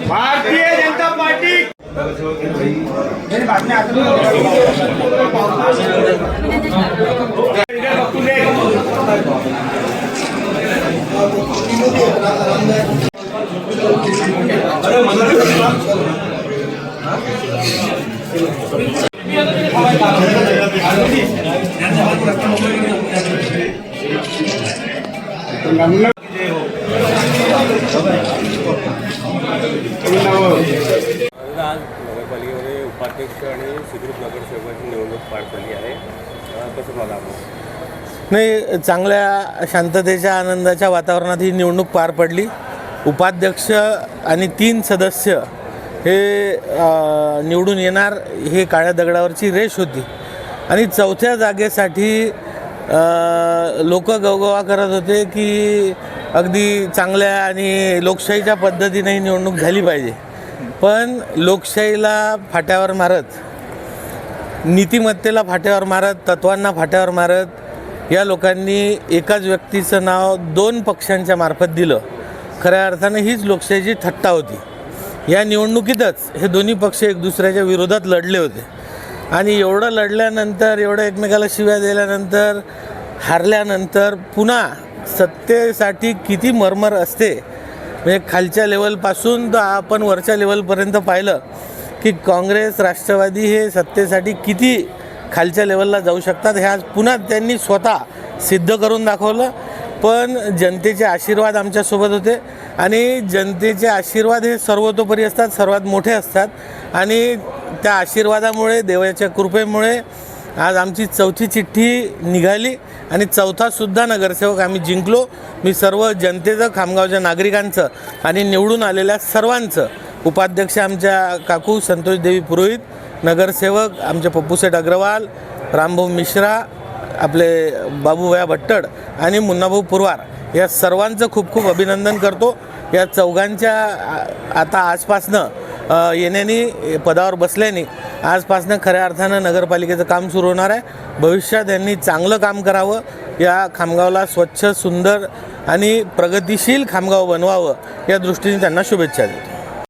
Bharatiya Janata party आज नगरपालिकेमध्ये उपाध्यक्ष आणि सुदृढ नगरसेवकाची निवडणूक पार पडली आहे. कसं बघा नाही, चांगल्या शांततेच्या आनंदाच्या वातावरणात ही निवडणूक पार पडली. उपाध्यक्ष आणि 3 सदस्य हे निवडून येणार हे काळ्या दगडावरची रेष होती आणि 4थ्या जागेसाठी लोक गवगवा करत होते की अगदी चांगल्या आणि लोकशाहीच्या पद्धतीने ही निवडणूक झाली पाहिजे. पण लोकशाहीला फाट्यावर मारत, नीतिमत्तेला फाट्यावर मारत, तत्वांना फाट्यावर मारत या लोकांनी एकाच व्यक्तीचं नाव 2 पक्षांच्या मार्फत दिलं. खऱ्या अर्थानं हीच लोकशाहीची थट्टा होती. या निवडणुकीतच हे दोन्ही पक्ष एक दुसऱ्याच्या विरोधात लढले होते आणि एवढं लढल्यानंतर, एवढं एकमेकाला शिव्या दिल्यानंतर, हारल्यानंतर पुन्हा सत्तेसाठी किती मरमर असते. म्हणजे खालच्या लेवलपासून तर आपण वरच्या लेवलपर्यंत पाहिलं की काँग्रेस, राष्ट्रवादी हे सत्तेसाठी किती खालच्या लेवलला जाऊ शकतात. हे आज पुन्हा त्यांनी स्वतः सिद्ध करून दाखवलं. पण जनतेचे आशीर्वाद आमच्यासोबत होते आणि जनतेचे आशीर्वाद हे सर्वतोपरी असतात, सर्वात मोठे असतात आणि त्या आशीर्वादामुळे, देवाच्या कृपेमुळे आज आमची 4थी चिठ्ठी निघाली आणि 4थासुद्धा नगरसेवक आम्ही जिंकलो. मी सर्व जनतेचं, खामगावच्या नागरिकांचं आणि निवडून आलेल्या सर्वांचं, उपाध्यक्ष आमच्या काकू संतोष देवी पुरोहित, नगरसेवक आमचे पप्पूसेठ अग्रवाल, रामभाऊ मिश्रा, आपले बाबूभया भट्टड आणि मुन्नाभाऊ पुरवार या सर्वांचं खूप खूप अभिनंदन करतो. या चौघांच्या आता आजपासनं येण्याने, पदावर बसल्याने आजपासनं खऱ्या अर्थानं नगरपालिकेचं काम सुरू होणार आहे. भविष्यात यांनी चांगलं काम करावं, या खामगावला स्वच्छ, सुंदर आणि प्रगतिशील खामगाव बनवावं या दृष्टीने त्यांना शुभेच्छा देतो.